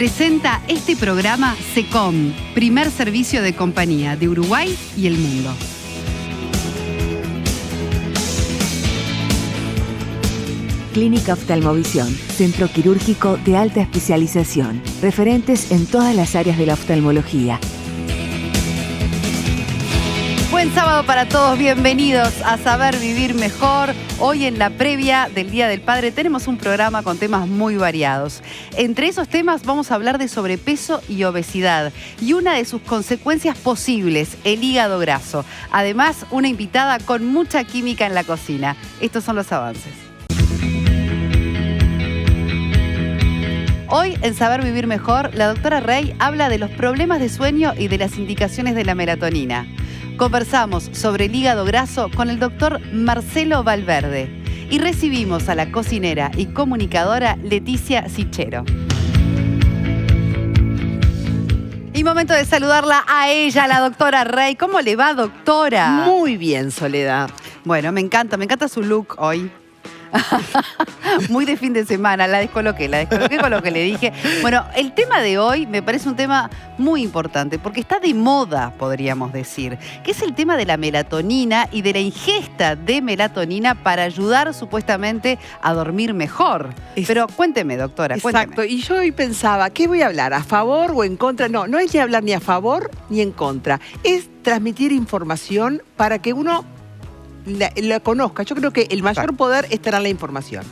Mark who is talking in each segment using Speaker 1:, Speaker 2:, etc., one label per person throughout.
Speaker 1: Presenta este programa SECOM, primer servicio de compañía de Uruguay y el mundo.
Speaker 2: Clínica Oftalmovisión, centro quirúrgico de alta especialización, referentes en todas las áreas de la oftalmología.
Speaker 1: Buen sábado para todos, bienvenidos a Saber Vivir Mejor. Hoy en la previa del Día del Padre tenemos un programa con temas muy variados. Entre esos temas vamos a hablar de sobrepeso y obesidad y una de sus consecuencias posibles, el hígado graso. Además, una invitada con mucha química en la cocina. Estos son los avances. Hoy, en Saber Vivir Mejor, la doctora Rey habla de los problemas de sueño y de las indicaciones de la melatonina. Conversamos sobre el hígado graso con el doctor Marcelo Valverde y recibimos a la cocinera y comunicadora Leticia Sichero. Y momento de saludarla a ella, la doctora Rey. ¿Cómo le va, doctora?
Speaker 3: Muy bien, Soledad.
Speaker 1: Bueno, me encanta su look hoy. Muy de fin de semana, la descoloqué con lo que le dije. Bueno, el tema de hoy me parece un tema muy importante porque está de moda, podríamos decir, que es el tema de la melatonina y de la ingesta de melatonina para ayudar supuestamente a dormir mejor. Pero cuénteme, doctora,
Speaker 3: Exacto,
Speaker 1: cuénteme.
Speaker 3: y yo hoy pensaba, ¿qué voy a hablar? ¿A favor o en contra? No es de hablar ni a favor ni en contra. Es transmitir información para que uno la conozca. Yo creo que el mayor poder estará en la información.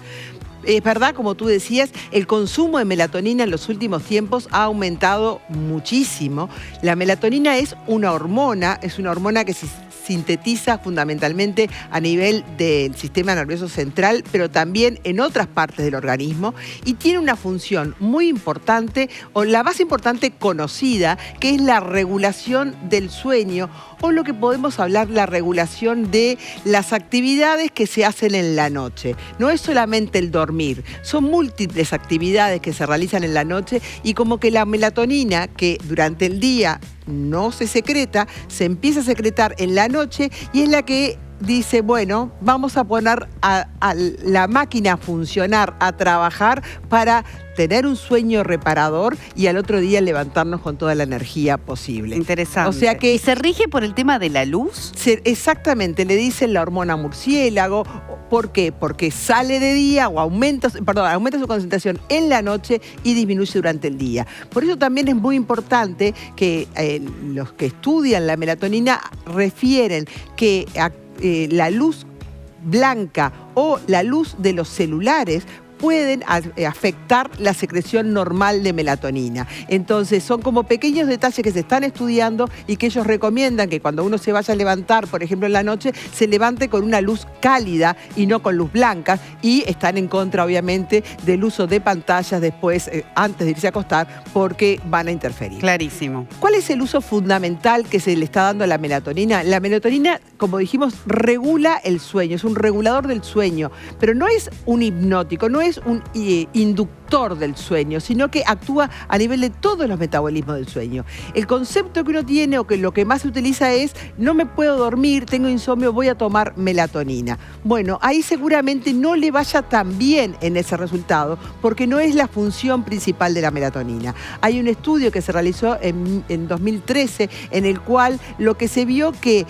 Speaker 3: Es verdad, como tú decías, el consumo de melatonina en los últimos tiempos ha aumentado muchísimo. La melatonina es una hormona que se sintetiza fundamentalmente a nivel del sistema nervioso central, pero también en otras partes del organismo, y tiene una función muy importante, o la más importante conocida, que es la regulación del sueño, o lo que podemos hablar, la regulación de las actividades que se hacen en la noche. No es solamente el dormir, son múltiples actividades que se realizan en la noche, y como que la melatonina, que durante el día no se secreta, se empieza a secretar en la noche, y es la que dice, bueno, vamos a poner a la máquina a funcionar, a trabajar para tener un sueño reparador y al otro día levantarnos con toda la energía posible.
Speaker 1: Interesante.
Speaker 3: O sea que
Speaker 1: ¿Y se rige por el tema de la luz?
Speaker 3: Exactamente, le dicen la hormona murciélago. ¿Por qué? Porque sale de día o aumenta su concentración en la noche y disminuye durante el día. Por eso también es muy importante que los que estudian la melatonina refieren que la luz blanca o la luz de los celulares pueden afectar la secreción normal de melatonina. Entonces son como pequeños detalles que se están estudiando y que ellos recomiendan que cuando uno se vaya a levantar, por ejemplo en la noche, se levante con una luz cálida y no con luz blanca, y están en contra obviamente del uso de pantallas después, antes de irse a acostar, porque van a interferir.
Speaker 1: Clarísimo.
Speaker 3: ¿Cuál es el uso fundamental que se le está dando a la melatonina? La melatonina, como dijimos, regula el sueño, es un regulador del sueño, pero no es un hipnótico, no es un inductor del sueño, sino que actúa a nivel de todos los metabolismos del sueño. El concepto que uno tiene, o que lo que más se utiliza es: no me puedo dormir, tengo insomnio, voy a tomar melatonina. Bueno, ahí seguramente no le vaya tan bien en ese resultado, porque no es la función principal de la melatonina. Hay un estudio que se realizó en 2013, en el cual lo que se vio que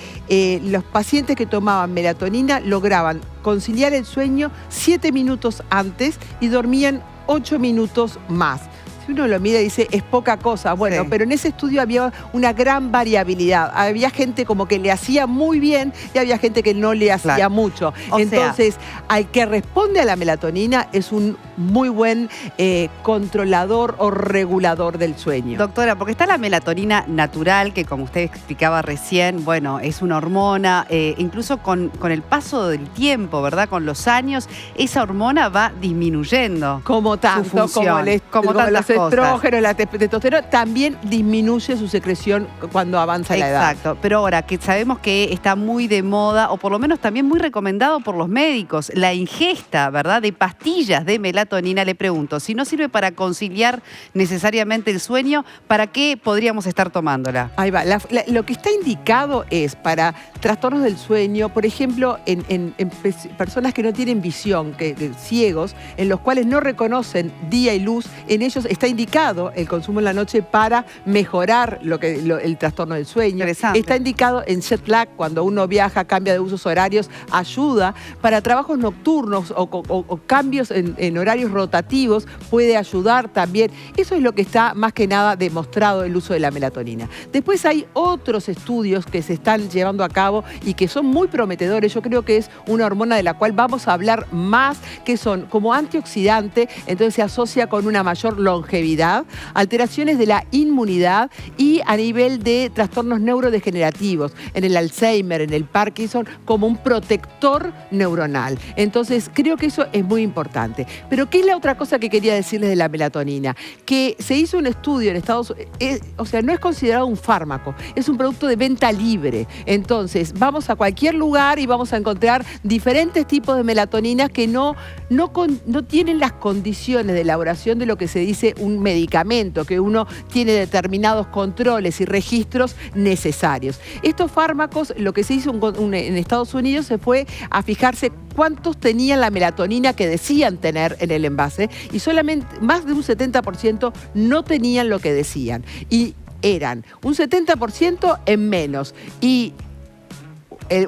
Speaker 3: los pacientes que tomaban melatonina lograban conciliar el sueño 7 minutos antes y dormían 8 minutos más. Si uno lo mira y dice, es poca cosa. Bueno, sí. Pero en ese estudio había una gran variabilidad. Había gente como que le hacía muy bien y había gente que no le hacía mucho. Entonces, al que responde a la melatonina es un muy buen controlador o regulador del sueño.
Speaker 1: Doctora, porque está la melatonina natural, que como usted explicaba recién, bueno, es una hormona, incluso con el paso del tiempo, ¿verdad? Con los años, esa hormona va disminuyendo.
Speaker 3: Como tanto, como los estrógenos, la testosterona, también disminuye su secreción cuando avanza la edad.
Speaker 1: Exacto, pero ahora que sabemos que está muy de moda, o por lo menos también muy recomendado por los médicos, la ingesta, ¿verdad?, de pastillas de melatonina, le pregunto, si no sirve para conciliar necesariamente el sueño, ¿para qué podríamos estar tomándola?
Speaker 3: Ahí va, lo que está indicado es para trastornos del sueño, por ejemplo, en personas que no tienen visión, ciegos, en los cuales no reconocen día y luz, en ellos está indicado el consumo en la noche para mejorar el trastorno del sueño. Está indicado en jet lag, cuando uno viaja, cambia de usos horarios, ayuda. Para trabajos nocturnos o cambios en horarios rotativos puede ayudar también. Eso es lo que está más que nada demostrado el uso de la melatonina. Después hay otros estudios que se están llevando a cabo y que son muy prometedores. Yo creo que es una hormona de la cual vamos a hablar más, que son como antioxidante, entonces se asocia con una mayor longevidad, alteraciones de la inmunidad y a nivel de trastornos neurodegenerativos, en el Alzheimer, en el Parkinson, como un protector neuronal. Entonces creo que eso es muy importante. Pero ¿qué es la otra cosa que quería decirles de la melatonina? Que se hizo un estudio en Estados Unidos, o sea, no es considerado un fármaco, es un producto de venta libre. Entonces, vamos a cualquier lugar y vamos a encontrar diferentes tipos de melatoninas que no tienen las condiciones de elaboración de lo que se dice un medicamento, que uno tiene determinados controles y registros necesarios. Estos fármacos, lo que se hizo en Estados Unidos se fue a fijarse cuántos tenían la melatonina que decían tener en el envase y solamente más de un 70% no tenían lo que decían. Y eran un 70% en menos y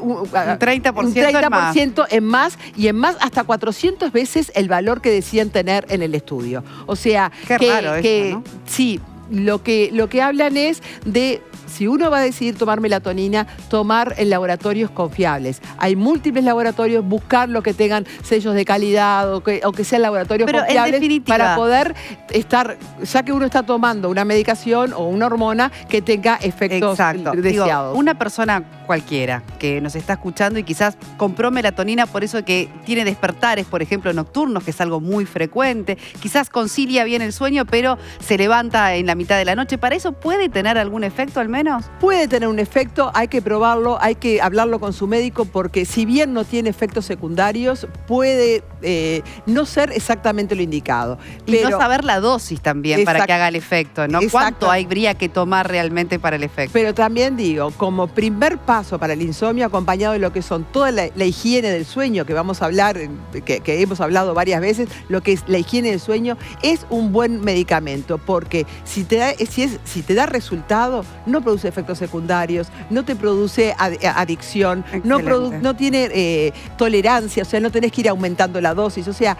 Speaker 3: un 30% en más y en más hasta 400 veces el valor que decían tener en el estudio. O sea,
Speaker 1: qué raro eso, ¿no?
Speaker 3: Sí, lo que hablan es de, si uno va a decidir tomar melatonina, tomar en laboratorios confiables. Hay múltiples laboratorios, buscar lo que tengan sellos de calidad o que sean laboratorios confiables para poder estar, ya que uno está tomando una medicación o una hormona que tenga efectos deseados.
Speaker 1: Digo, una persona cualquiera que nos está escuchando y quizás compró melatonina por eso que tiene despertares, por ejemplo, nocturnos, que es algo muy frecuente, quizás concilia bien el sueño, pero se levanta en la mitad de la noche. ¿Para eso puede tener algún efecto al menos?
Speaker 3: Puede tener un efecto, hay que probarlo, hay que hablarlo con su médico porque si bien no tiene efectos secundarios, puede no ser exactamente lo indicado.
Speaker 1: Y no saber la dosis también para que haga el efecto, ¿no? ¿Cuánto habría que tomar realmente para el efecto?
Speaker 3: Pero también digo, como primer paso para el insomnio, acompañado de lo que son toda la higiene del sueño, que vamos a hablar, que hemos hablado varias veces, lo que es la higiene del sueño, es un buen medicamento porque si te da resultado, no produce efectos secundarios, no te produce adicción, no tiene tolerancia, o sea, no tenés que ir aumentando la dosis, o sea,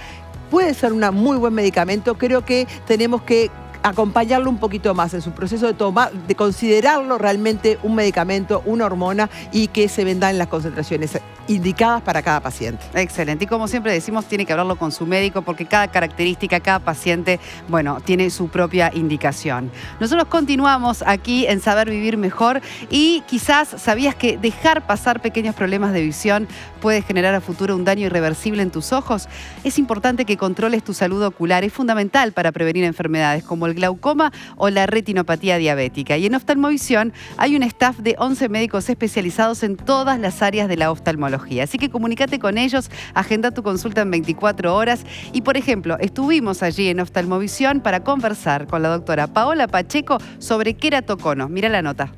Speaker 3: puede ser un muy buen medicamento. Creo que tenemos que acompañarlo un poquito más en su proceso de considerarlo realmente un medicamento, una hormona y que se venda en las concentraciones indicadas para cada paciente.
Speaker 1: Excelente. Y como siempre decimos, tiene que hablarlo con su médico porque cada característica, cada paciente, bueno, tiene su propia indicación. Nosotros continuamos aquí en Saber Vivir Mejor y quizás sabías que dejar pasar pequeños problemas de visión puede generar a futuro un daño irreversible en tus ojos. Es importante que controles tu salud ocular. Es fundamental para prevenir enfermedades como el glaucoma o la retinopatía diabética. Y en Oftalmovisión hay un staff de 11 médicos especializados en todas las áreas de la oftalmología. Así que comunícate con ellos, agenda tu consulta en 24 horas. Y, por ejemplo, estuvimos allí en Oftalmovisión para conversar con la doctora Paola Pacheco sobre queratocono. Mira la nota.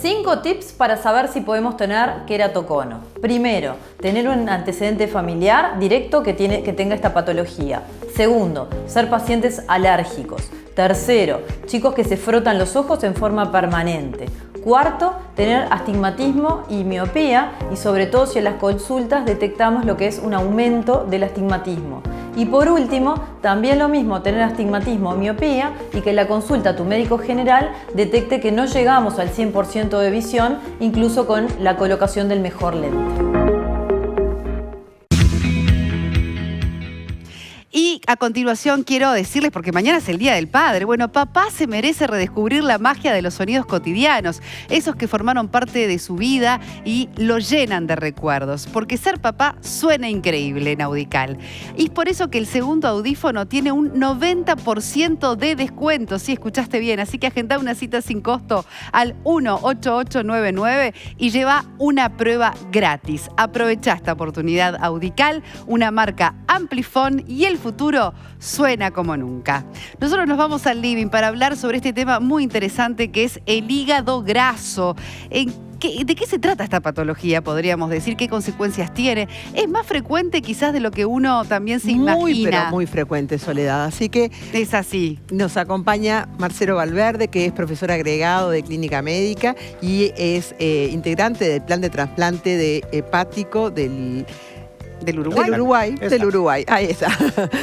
Speaker 4: Cinco tips para saber si podemos tener queratocono. Primero, tener un antecedente familiar directo que tenga esta patología. Segundo, ser pacientes alérgicos. Tercero, chicos que se frotan los ojos en forma permanente. Cuarto, tener astigmatismo y miopía y sobre todo si en las consultas detectamos lo que es un aumento del astigmatismo. Y por último, también lo mismo, tener astigmatismo o miopía y que en la consulta tu médico general detecte que no llegamos al 100% de visión, incluso con la colocación del mejor lente.
Speaker 1: Y a continuación quiero decirles, porque mañana es el Día del Padre, bueno, papá se merece redescubrir la magia de los sonidos cotidianos, esos que formaron parte de su vida y lo llenan de recuerdos, porque ser papá suena increíble en Audical. Y es por eso que el segundo audífono tiene un 90% de descuento, si escuchaste bien, así que agenda una cita sin costo al 18899 y lleva una prueba gratis. Aprovecha esta oportunidad. Audical, una marca Amplifon y el futuro título suena como nunca. Nosotros nos vamos al living para hablar sobre este tema muy interesante que es el hígado graso. ¿De qué se trata esta patología, podríamos decir? ¿Qué consecuencias tiene? Es más frecuente quizás de lo que uno también se imagina.
Speaker 3: Pero muy frecuente, Soledad. Así que
Speaker 1: es así.
Speaker 3: Nos acompaña Marcelo Valverde, que es profesor agregado de Clínica Médica y es integrante del plan de trasplante hepático del Uruguay. Del Uruguay. Ahí está.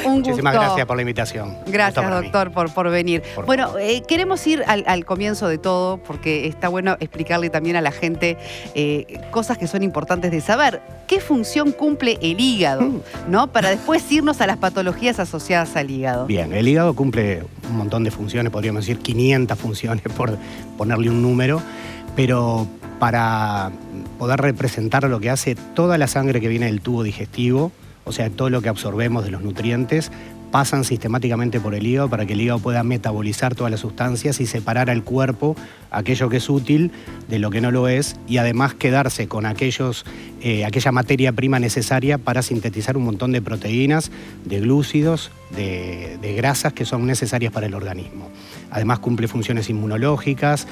Speaker 5: Muchísimas gracias por la invitación.
Speaker 1: Gracias, doctor, por venir. Bueno, queremos ir al comienzo de todo, porque está bueno explicarle también a la gente cosas que son importantes de saber. ¿Qué función cumple el hígado? ¿No? Para después irnos a las patologías asociadas al hígado.
Speaker 5: Bien, el hígado cumple un montón de funciones, podríamos decir 500 funciones, por ponerle un número, pero para poder representar lo que hace toda la sangre que viene del tubo digestivo, o sea, todo lo que absorbemos de los nutrientes, pasan sistemáticamente por el hígado para que el hígado pueda metabolizar todas las sustancias y separar al cuerpo aquello que es útil de lo que no lo es, y además quedarse con aquella materia prima necesaria para sintetizar un montón de proteínas, de glúcidos, de grasas que son necesarias para el organismo. Además cumple funciones inmunológicas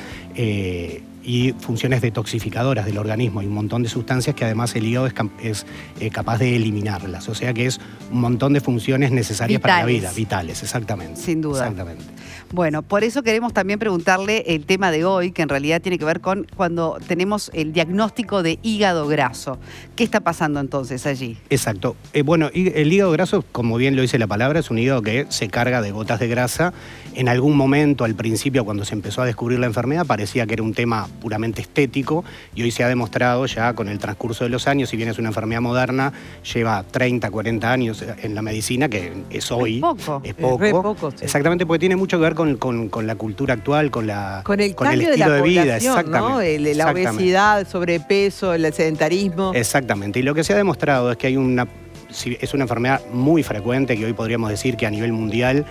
Speaker 5: y funciones detoxificadoras del organismo. Hay un montón de sustancias que además el hígado es capaz de eliminarlas. O sea que es un montón de funciones necesarias para la vida, vitales, exactamente.
Speaker 1: Sin duda.
Speaker 5: Exactamente.
Speaker 1: Bueno, por eso queremos también preguntarle el tema de hoy, que en realidad tiene que ver con cuando tenemos el diagnóstico de hígado graso. ¿Qué está pasando entonces allí?
Speaker 5: Exacto. Bueno, el hígado graso, como bien lo dice la palabra, es un hígado que se carga de gotas de grasa. En algún momento, al principio, cuando se empezó a descubrir la enfermedad, parecía que era un tema puramente estético, y hoy se ha demostrado ya con el transcurso de los años, si bien es una enfermedad moderna, lleva 30, 40 años en la medicina, que es hoy.
Speaker 1: Es poco.
Speaker 5: Es poco.
Speaker 3: Re poco, sí.
Speaker 5: Exactamente, porque tiene mucho que ver con la cultura actual, con el
Speaker 3: cambio
Speaker 5: estilo de vida.
Speaker 3: Exactamente. ¿No? La obesidad, el sobrepeso, el sedentarismo.
Speaker 5: Exactamente. Y lo que se ha demostrado es que es una enfermedad muy frecuente, que hoy podríamos decir que a nivel mundial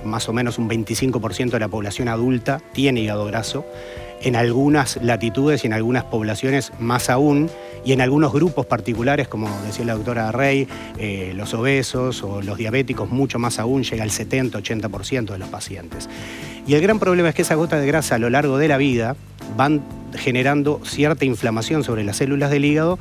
Speaker 5: más o menos un 25% de la población adulta tiene hígado graso. En algunas latitudes y en algunas poblaciones más aún, y en algunos grupos particulares, como decía la doctora Rey, los obesos o los diabéticos, mucho más aún, llega al 70-80% de los pacientes. Y el gran problema es que esas gotas de grasa a lo largo de la vida van generando cierta inflamación sobre las células del hígado,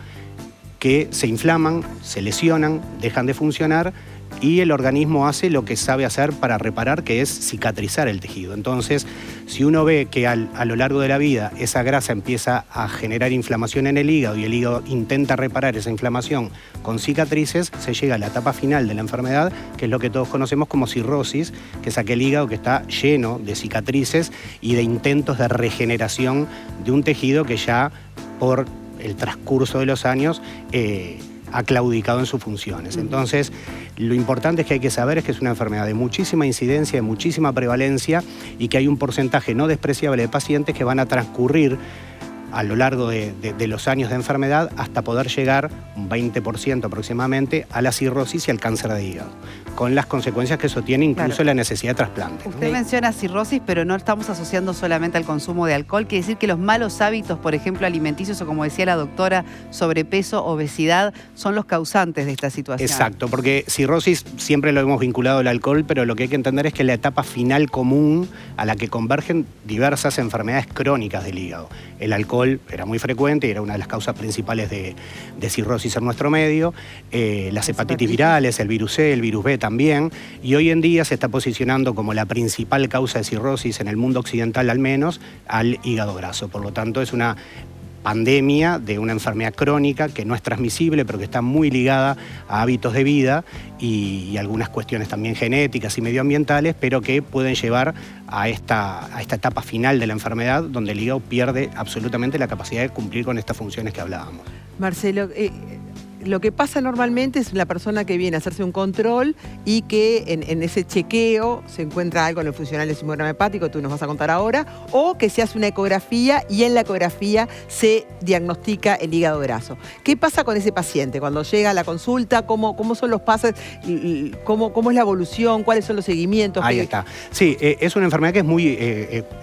Speaker 5: que se inflaman, se lesionan, dejan de funcionar, y el organismo hace lo que sabe hacer para reparar, que es cicatrizar el tejido. Entonces, si uno ve que a lo largo de la vida esa grasa empieza a generar inflamación en el hígado y el hígado intenta reparar esa inflamación con cicatrices, se llega a la etapa final de la enfermedad, que es lo que todos conocemos como cirrosis, que es aquel hígado que está lleno de cicatrices y de intentos de regeneración de un tejido que ya por el transcurso de los años ha claudicado en sus funciones. Entonces, lo importante es que hay que saber es que es una enfermedad de muchísima incidencia, de muchísima prevalencia, y que hay un porcentaje no despreciable de pacientes que van a transcurrir a lo largo de los años de enfermedad hasta poder llegar, un 20% aproximadamente, a la cirrosis y al cáncer de hígado, con las consecuencias que eso tiene, incluso la necesidad de trasplante.
Speaker 1: Usted menciona cirrosis, pero no estamos asociando solamente al consumo de alcohol. Quiere decir que los malos hábitos, por ejemplo, alimenticios, o como decía la doctora, sobrepeso, obesidad, son los causantes de esta situación.
Speaker 5: Exacto, porque cirrosis siempre lo hemos vinculado al alcohol, pero lo que hay que entender es que es la etapa final común a la que convergen diversas enfermedades crónicas del hígado. El alcohol era muy frecuente y era una de las causas principales de cirrosis en nuestro medio, las hepatitis virales, el virus C, el virus B también, y hoy en día se está posicionando como la principal causa de cirrosis en el mundo occidental, al menos, al hígado graso. Por lo tanto, es una pandemia de una enfermedad crónica que no es transmisible, pero que está muy ligada a hábitos de vida y algunas cuestiones también genéticas y medioambientales, pero que pueden llevar a esta etapa final de la enfermedad, donde el hígado pierde absolutamente la capacidad de cumplir con estas funciones que hablábamos.
Speaker 3: Marcelo, lo que pasa normalmente es la persona que viene a hacerse un control y que en ese chequeo se encuentra algo en el funcional del simograma hepático, tú nos vas a contar ahora, o que se hace una ecografía y en la ecografía se diagnostica el hígado graso. ¿Qué pasa con ese paciente cuando llega a la consulta? ¿Cómo son los pasos? ¿Cómo es la evolución? ¿Cuáles son los seguimientos?
Speaker 5: Ahí está. Sí, es una enfermedad que es muy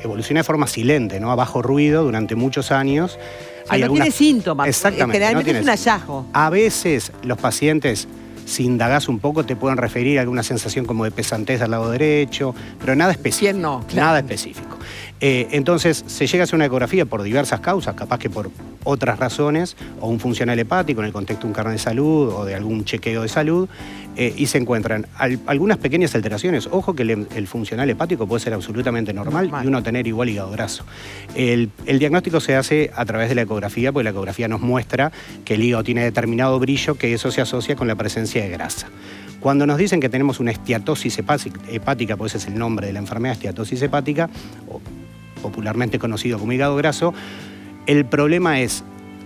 Speaker 5: evoluciona de forma silente, ¿no? A bajo ruido durante muchos años.
Speaker 3: O sea, no tiene síntomas.
Speaker 5: Exactamente.
Speaker 3: Generalmente
Speaker 5: no
Speaker 3: es un hallazgo.
Speaker 5: A veces los pacientes si indagás un poco te pueden referir a alguna sensación como de pesantez del lado derecho, pero nada específico.
Speaker 3: ¿Quién no? Claro.
Speaker 5: Nada específico. Entonces se llega a hacer una ecografía por diversas causas, capaz que por otras razones, o un funcional hepático en el contexto de un carnet de salud o de algún chequeo de salud, y se encuentran algunas pequeñas alteraciones. Ojo que el funcional hepático puede ser absolutamente normal y uno tener igual hígado graso. El diagnóstico se hace a través de la ecografía, porque la ecografía nos muestra que el hígado tiene determinado brillo, que eso se asocia con la presencia de grasa. Cuando nos dicen que tenemos una esteatosis hepática, pues ese es el nombre de la enfermedad, esteatosis hepática, o popularmente conocido como hígado graso, el problema es,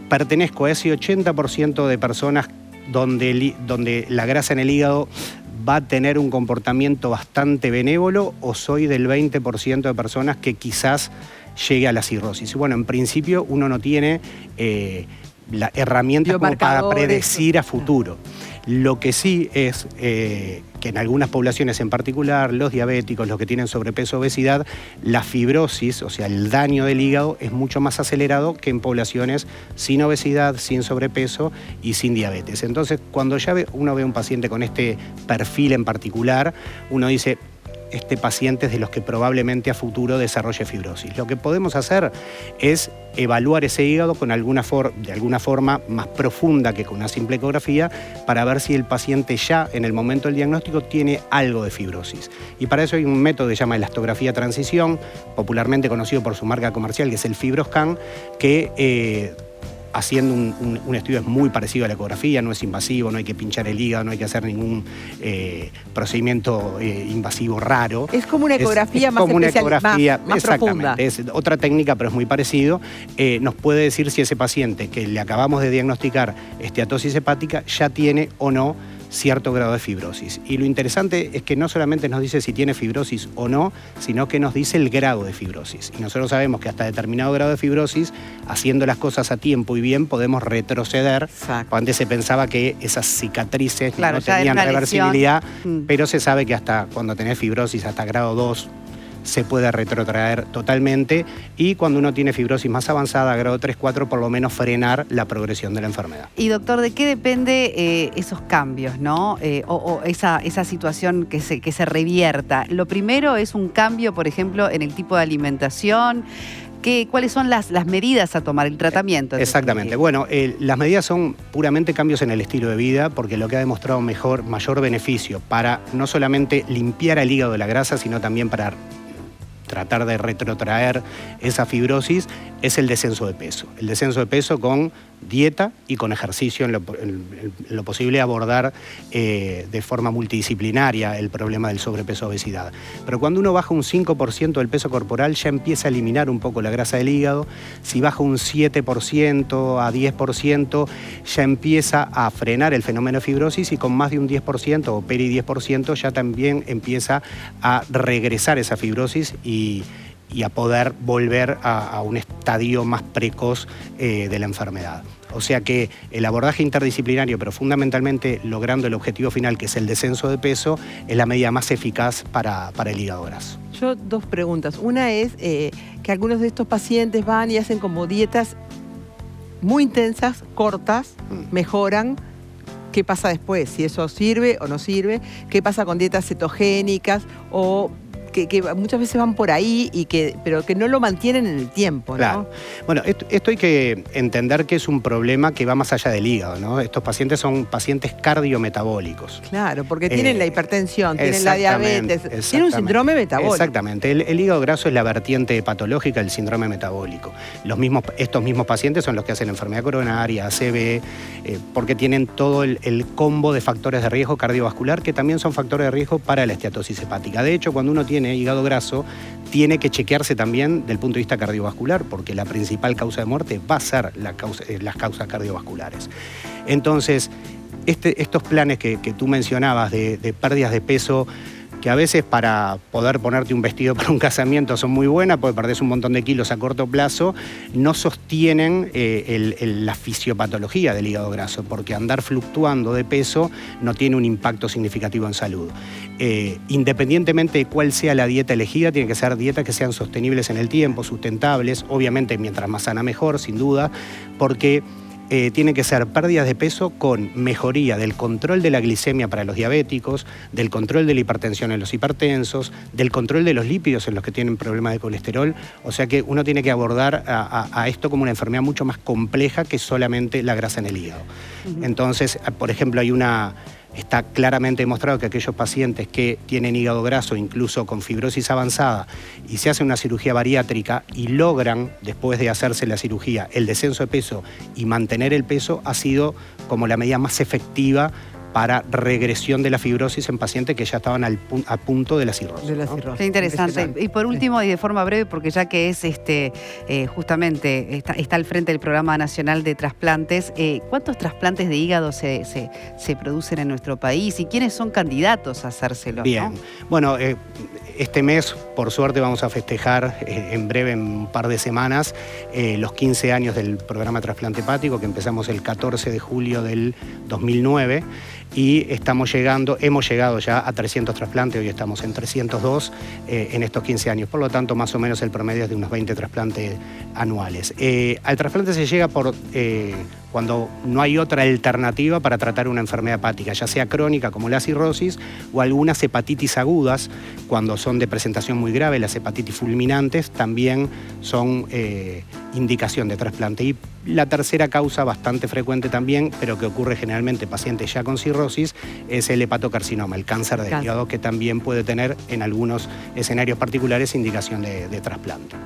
Speaker 5: pertenezco a ese 80% de personas donde la grasa en el hígado va a tener un comportamiento bastante benévolo, o soy del 20% de personas que quizás llegue a la cirrosis. Bueno, en principio uno no tiene la herramienta como para predecir a futuro. Lo que sí es que en algunas poblaciones en particular, los diabéticos, los que tienen sobrepeso o obesidad, la fibrosis, o sea, el daño del hígado es mucho más acelerado que en poblaciones sin obesidad, sin sobrepeso y sin diabetes. Entonces, cuando ya uno ve un paciente con este perfil en particular, uno dice, este paciente es de los que probablemente a futuro desarrolle fibrosis. Lo que podemos hacer es evaluar ese hígado de alguna forma más profunda que con una simple ecografía, para ver si el paciente ya en el momento del diagnóstico tiene algo de fibrosis. Y para eso hay un método que se llama elastografía transición, popularmente conocido por su marca comercial, que es el FibroScan, que haciendo un estudio es muy parecido a la ecografía, no es invasivo, no hay que pinchar el hígado, no hay que hacer ningún procedimiento invasivo raro.
Speaker 3: Es como una ecografía más profunda.
Speaker 5: Es otra técnica, pero es muy parecido. Nos puede decir si ese paciente que le acabamos de diagnosticar esteatosis hepática ya tiene o no cierto grado de fibrosis. Y lo interesante es que no solamente nos dice si tiene fibrosis o no, sino que nos dice el grado de fibrosis. Y nosotros sabemos que hasta determinado grado de fibrosis, haciendo las cosas a tiempo y bien, podemos retroceder.
Speaker 3: Exacto.
Speaker 5: Antes se pensaba que esas cicatrices
Speaker 1: claro,
Speaker 5: no tenían reversibilidad,
Speaker 1: lesión.
Speaker 5: pero se sabe que hasta cuando tenés fibrosis hasta grado 2, se puede retrotraer totalmente, y cuando uno tiene fibrosis más avanzada, grado 3, 4, por lo menos frenar la progresión de la enfermedad.
Speaker 1: Y doctor, ¿de qué depende esos cambios, no? O esa situación que se revierta? Lo primero es un cambio, por ejemplo, en el tipo de alimentación. ¿Cuáles son las medidas a tomar, el tratamiento?
Speaker 5: Exactamente. Bueno, las medidas son puramente cambios en el estilo de vida, porque lo que ha demostrado mayor beneficio para no solamente limpiar el hígado de la grasa, sino también para tratar de retrotraer esa fibrosis, es el descenso de peso. El descenso de peso con dieta y con ejercicio, en lo posible abordar de forma multidisciplinaria el problema del sobrepeso obesidad. Pero cuando uno baja un 5% del peso corporal, ya empieza a eliminar un poco la grasa del hígado. Si baja un 7% a 10%, ya empieza a frenar el fenómeno de fibrosis, y con más de un 10% o peri 10% ya también empieza a regresar esa fibrosis y a poder volver a un estadio más precoz de la enfermedad. O sea que el abordaje interdisciplinario, pero fundamentalmente logrando el objetivo final, que es el descenso de peso, es la medida más eficaz para el hígado graso.
Speaker 3: Yo dos preguntas. Una es que algunos de estos pacientes van y hacen como dietas muy intensas, cortas, mejoran. ¿Qué pasa después? Si eso sirve o no sirve. ¿Qué pasa con dietas cetogénicas o que muchas veces van por ahí pero que no lo mantienen en el tiempo, ¿no?
Speaker 5: Claro. Bueno, esto hay que entender que es un problema que va más allá del hígado, ¿no? Estos pacientes son pacientes cardiometabólicos.
Speaker 3: Claro, porque tienen la hipertensión, tienen la diabetes, tienen un síndrome metabólico. Exactamente.
Speaker 5: El hígado graso es la vertiente patológica del síndrome metabólico. Estos mismos pacientes son los que hacen enfermedad coronaria, ACV, porque tienen todo el combo de factores de riesgo cardiovascular, que también son factores de riesgo para la esteatosis hepática. De hecho, cuando uno tiene hígado graso, tiene que chequearse también del punto de vista cardiovascular, porque la principal causa de muerte va a ser las causas cardiovasculares. Entonces, estos planes que tú mencionabas de pérdidas de peso, que a veces para poder ponerte un vestido para un casamiento son muy buenas, porque perdés un montón de kilos a corto plazo, no sostienen la fisiopatología del hígado graso, porque andar fluctuando de peso no tiene un impacto significativo en salud. Independientemente de cuál sea la dieta elegida, tiene que ser dietas que sean sostenibles en el tiempo, sustentables, obviamente mientras más sana mejor, sin duda, porque tiene que ser pérdidas de peso con mejoría del control de la glicemia para los diabéticos, del control de la hipertensión en los hipertensos, del control de los lípidos en los que tienen problemas de colesterol. O sea que uno tiene que abordar a esto como una enfermedad mucho más compleja que solamente la grasa en el hígado. Entonces, por ejemplo, está claramente demostrado que aquellos pacientes que tienen hígado graso, incluso con fibrosis avanzada, y se hace una cirugía bariátrica y logran, después de hacerse la cirugía, el descenso de peso y mantener el peso, ha sido como la medida más efectiva para regresión de la fibrosis en pacientes que ya estaban a punto de la cirrosis.
Speaker 1: Qué interesante. Y por último, y de forma breve, porque ya que es justamente está al frente del Programa Nacional de Trasplantes, ¿cuántos trasplantes de hígado se producen en nuestro país y quiénes son candidatos a hacérselo?
Speaker 5: Bien, ¿no? Bueno, este mes, por suerte, vamos a festejar en breve, en un par de semanas, los 15 años del programa de trasplante hepático, que empezamos el 14 de julio del 2009. Y hemos llegado ya a 300 trasplantes, hoy estamos en 302 en estos 15 años. Por lo tanto, más o menos el promedio es de unos 20 trasplantes anuales. Al trasplante se llega cuando no hay otra alternativa para tratar una enfermedad hepática, ya sea crónica como la cirrosis o algunas hepatitis agudas, cuando son de presentación muy grave, las hepatitis fulminantes también son indicación de trasplante. Y la tercera causa, bastante frecuente también, pero que ocurre generalmente en pacientes ya con cirrosis, es el hepatocarcinoma, el cáncer del hígado, que también puede tener en algunos escenarios particulares indicación de trasplante.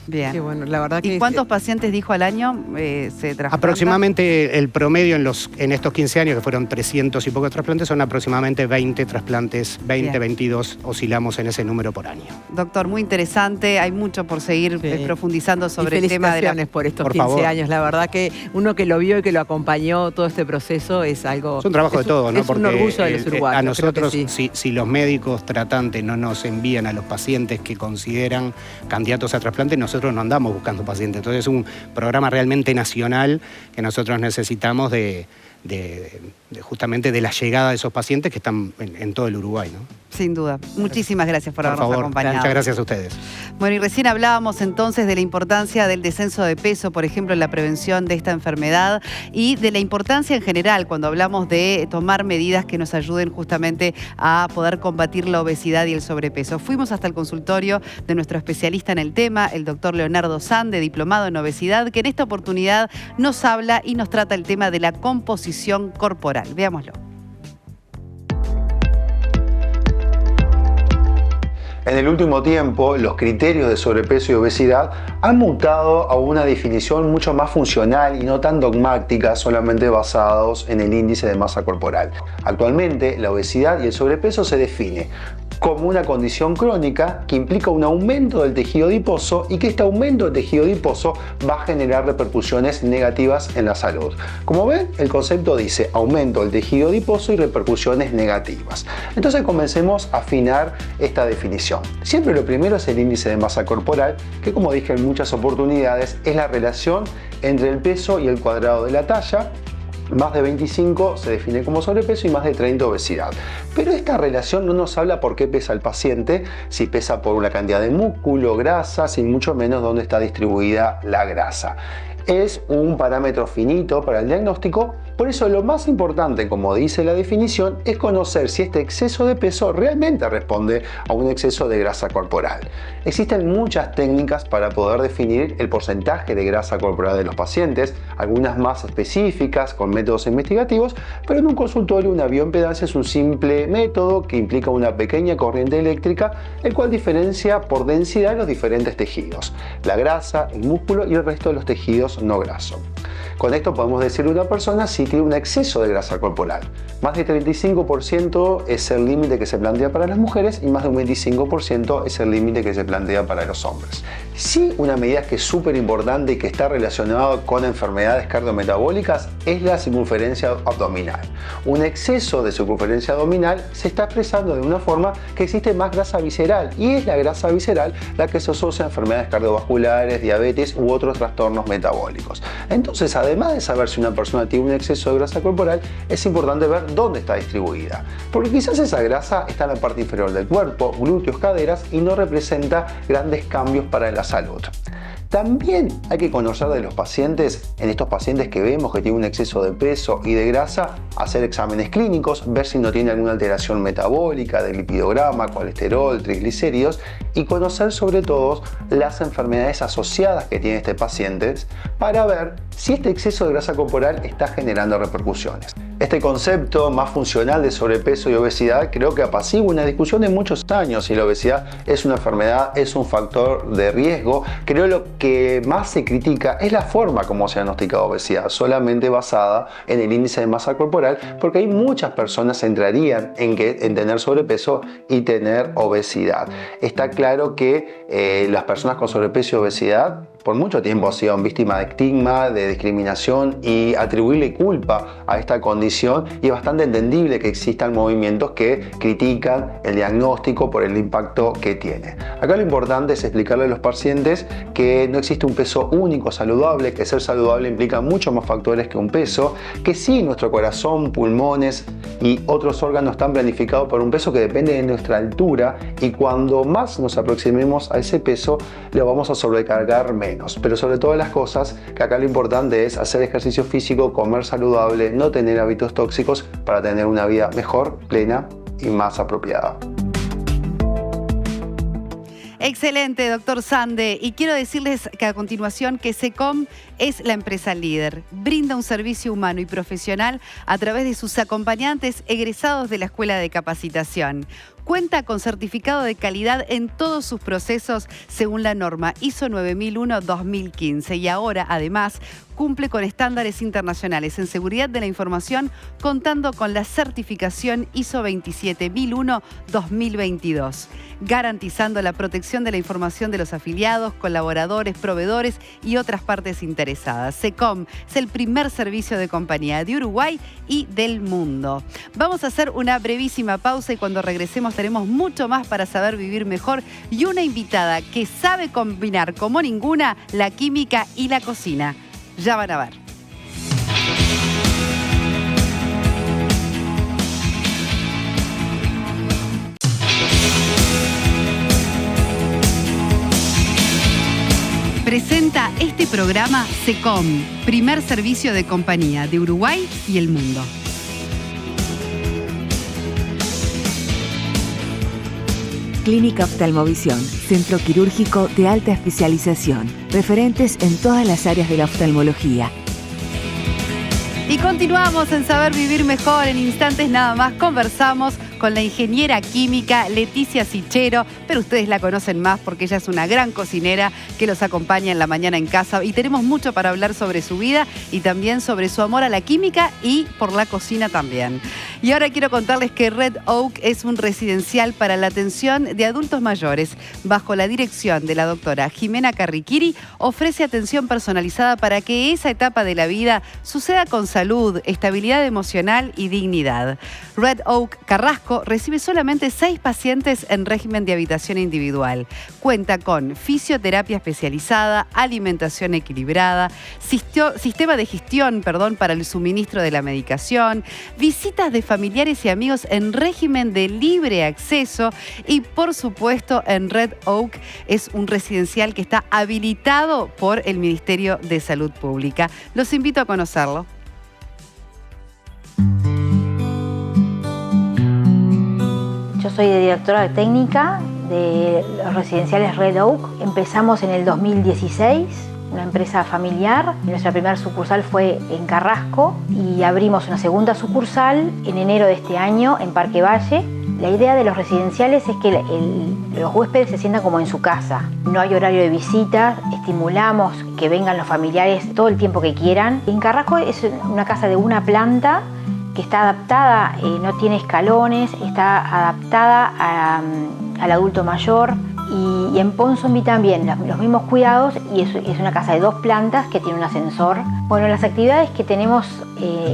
Speaker 1: Bien.
Speaker 3: Qué bueno, la verdad que
Speaker 1: ¿Y cuántos pacientes, dijo, al año se trasplantan?
Speaker 5: Aproximadamente el promedio en estos 15 años, que fueron 300 y pocos trasplantes, son aproximadamente 20 trasplantes, 20,
Speaker 1: Bien.
Speaker 5: 22, oscilamos en ese número por año.
Speaker 1: Doctor, muy interesante, hay mucho por seguir profundizando sobre el tema de
Speaker 3: felicitaciones por estos
Speaker 5: Por
Speaker 3: 15
Speaker 5: favor.
Speaker 3: años. La verdad que uno que lo vio y que lo acompañó todo este proceso es algo...
Speaker 5: Es un trabajo de todos, ¿no?
Speaker 3: Es un orgullo de los uruguayos.
Speaker 5: A nosotros,
Speaker 3: creo que sí.
Speaker 5: si los médicos tratantes no nos envían a los pacientes que consideran candidatos a trasplante, nosotros no andamos buscando pacientes. Entonces es un programa realmente nacional que nosotros necesitamos justamente de la llegada de esos pacientes que están en todo el Uruguay, ¿no?
Speaker 1: Sin duda. Muchísimas gracias por habernos
Speaker 5: favor,
Speaker 1: acompañado.
Speaker 5: muchas gracias a ustedes.
Speaker 1: Bueno, y recién hablábamos entonces de la importancia del descenso de peso, por ejemplo, en la prevención de esta enfermedad y de la importancia en general cuando hablamos de tomar medidas que nos ayuden justamente a poder combatir la obesidad y el sobrepeso. Fuimos hasta el consultorio de nuestro especialista en el tema, el doctor Leonardo Sande, diplomado en obesidad, que en esta oportunidad nos habla y nos trata el tema de la composición corporal. Veámoslo.
Speaker 6: En el último tiempo, los criterios de sobrepeso y obesidad han mutado a una definición mucho más funcional y no tan dogmática, solamente basados en el índice de masa corporal. Actualmente, la obesidad y el sobrepeso se define como una condición crónica que implica un aumento del tejido adiposo y que este aumento del tejido adiposo va a generar repercusiones negativas en la salud. Como ven, el concepto dice aumento del tejido adiposo y repercusiones negativas. Entonces comencemos a afinar esta definición. Siempre lo primero es el índice de masa corporal, que como dije en muchas oportunidades es la relación entre el peso y el cuadrado de la talla. Más de 25 se define como sobrepeso y más de 30 obesidad. Pero esta relación no nos habla por qué pesa el paciente, si pesa por una cantidad de músculo, grasa, sin mucho menos dónde está distribuida la grasa. Es un parámetro finito para el diagnóstico, por eso lo más importante, como dice la definición, es conocer si este exceso de peso realmente responde a un exceso de grasa corporal. Existen muchas técnicas para poder definir el porcentaje de grasa corporal de los pacientes, algunas más específicas con métodos investigativos, pero en un consultorio una bioimpedancia es un simple método que implica una pequeña corriente eléctrica, el cual diferencia por densidad los diferentes tejidos, la grasa, el músculo y el resto de los tejidos no grasos. Con esto podemos decirle a una persona si tiene un exceso de grasa corporal. Más de 35% es el límite que se plantea para las mujeres y más de un 25% es el límite que se plantea para los hombres. Sí, una medida que es súper importante y que está relacionada con enfermedades cardiometabólicas es la circunferencia abdominal. Un exceso de circunferencia abdominal se está expresando de una forma que existe más grasa visceral y es la grasa visceral la que se asocia a enfermedades cardiovasculares, diabetes u otros trastornos metabólicos. Entonces, además de saber si una persona tiene un exceso de grasa corporal, es importante ver dónde está distribuida. Porque quizás esa grasa está en la parte inferior del cuerpo, glúteos, caderas y no representa grandes cambios para la salud. También hay que conocer de los pacientes, en estos pacientes que vemos que tienen un exceso de peso y de grasa, hacer exámenes clínicos, ver si no tiene alguna alteración metabólica, de lipidograma, colesterol, triglicéridos, y conocer sobre todo las enfermedades asociadas que tiene este paciente para ver si este exceso de grasa corporal está generando repercusiones. Este concepto más funcional de sobrepeso y obesidad creo que apacigua una discusión de muchos años si la obesidad es una enfermedad, es un factor de riesgo. Creo lo que más se critica es la forma como se ha diagnosticado obesidad, solamente basada en el índice de masa corporal, porque hay muchas personas que entrarían en tener sobrepeso y tener obesidad. Está claro que las personas con sobrepeso y obesidad por mucho tiempo han sido víctimas de estigma, de discriminación, y atribuirle culpa a esta condición, y es bastante entendible que existan movimientos que critican el diagnóstico por el impacto que tiene. Acá lo importante es explicarle a los pacientes que no existe un peso único saludable, que ser saludable implica muchos más factores que un peso, que sí, nuestro corazón, pulmones y otros órganos están planificados por un peso que depende de nuestra altura, y cuando más nos aproximemos a ese peso, lo vamos a sobrecargar menos. Pero sobre todas las cosas, que acá lo importante es hacer ejercicio físico, comer saludable, no tener hábitos tóxicos para tener una vida mejor, plena y más apropiada.
Speaker 1: Excelente, doctor Sande. Y quiero decirles que a continuación que SECOM es la empresa líder. Brinda un servicio humano y profesional a través de sus acompañantes egresados de la Escuela de Capacitación. Cuenta con certificado de calidad en todos sus procesos según la norma ISO 9001-2015 y ahora, además, cumple con estándares internacionales en seguridad de la información, contando con la certificación ISO 27001-2022, garantizando la protección de la información de los afiliados, colaboradores, proveedores y otras partes interesadas. SECOM es el primer servicio de compañía de Uruguay y del mundo. Vamos a hacer una brevísima pausa y cuando regresemos tenemos mucho más para saber vivir mejor y una invitada que sabe combinar como ninguna la química y la cocina. Ya van a ver. Presenta este programa SECOM, primer servicio de compañía de Uruguay y el mundo.
Speaker 2: Clínica Oftalmovisión, centro quirúrgico de alta especialización, referentes en todas las áreas de la oftalmología.
Speaker 1: Y continuamos en Saber Vivir Mejor. En instantes nada más conversamos con la ingeniera química Leticia Sichero, pero ustedes la conocen más porque ella es una gran cocinera que los acompaña en la mañana en casa, y tenemos mucho para hablar sobre su vida y también sobre su amor a la química y por la cocina también. Y ahora quiero contarles que Red Oak es un residencial para la atención de adultos mayores. Bajo la dirección de la doctora Jimena Carriquiri, ofrece atención personalizada para que esa etapa de la vida suceda con salud, estabilidad emocional y dignidad. Red Oak Carrasco recibe solamente 6 pacientes en régimen de habitación individual. Cuenta con fisioterapia especializada, alimentación equilibrada, sistema de gestión, para el suministro de la medicación, visitas de familiares y amigos en régimen de libre acceso y, por supuesto, en Red Oak es un residencial que está habilitado por el Ministerio de Salud Pública. Los invito a conocerlo.
Speaker 7: Yo soy directora técnica de los residenciales Red Oak. Empezamos en el 2016, una empresa familiar. Nuestra primera sucursal fue en Carrasco y abrimos una segunda sucursal en enero de este año en Parque Valle. La idea de los residenciales es que los huéspedes se sientan como en su casa. No hay horario de visita, estimulamos que vengan los familiares todo el tiempo que quieran. En Carrasco es una casa de una planta que está adaptada, no tiene escalones, está adaptada al adulto mayor. Y en Ponsonby también, los mismos cuidados, y es una casa de 2 plantas que tiene un ascensor. Bueno, las actividades que tenemos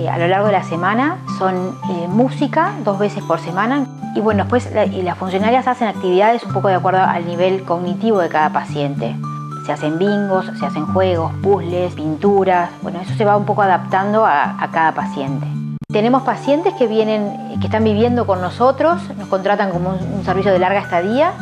Speaker 7: a lo largo de la semana son música 2 veces por semana. Y bueno, después las funcionarias hacen actividades un poco de acuerdo al nivel cognitivo de cada paciente. Se hacen bingos, se hacen juegos, puzzles, pinturas. Bueno, eso se va un poco adaptando a cada paciente. Tenemos pacientes que están viviendo con nosotros, nos contratan como un servicio de larga estadía,